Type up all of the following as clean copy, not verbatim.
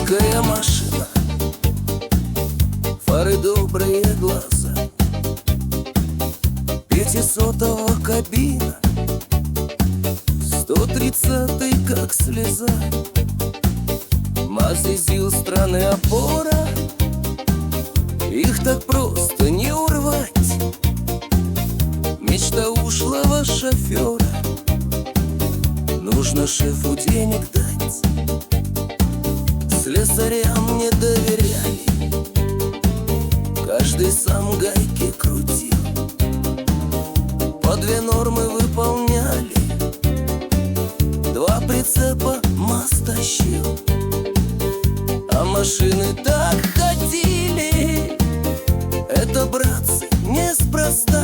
Сельская машина, фары добрые глаза, 500-го кабина, 130-й как слеза. Мазы, ЗИЛ, страны, опора, их так просто не урвать. Мечта ушлого шофера, нужно шефу денег дать. Слесарям не доверяли, каждый сам гайки крутил. По 2 нормы выполняли, 2 прицепа МАЗ тащил. А машины так ходили, это, братцы, неспроста,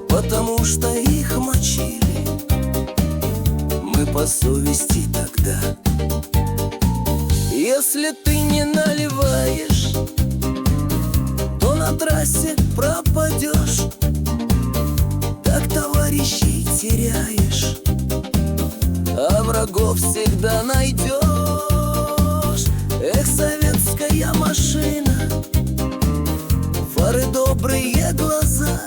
потому что их мочили мы по совести тогда. Если ты не наливаешь, то на трассе пропадешь, так товарищей теряешь, а врагов всегда найдешь. Эх, советская машина, фары добрые глаза,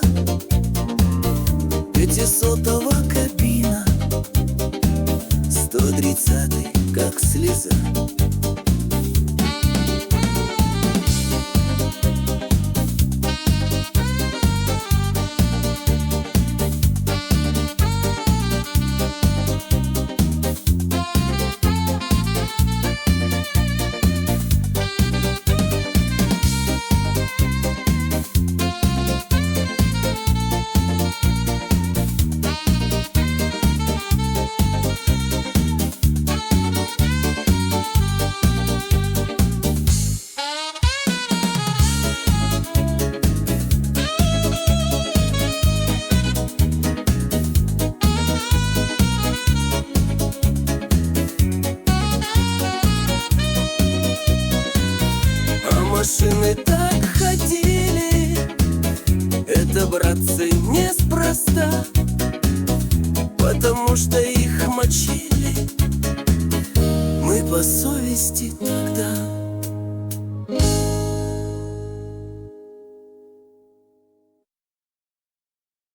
500-го кабина, 130-й как слеза. Машины так ходили, это, братцы, неспроста, потому что их мочили мы по совести тогда.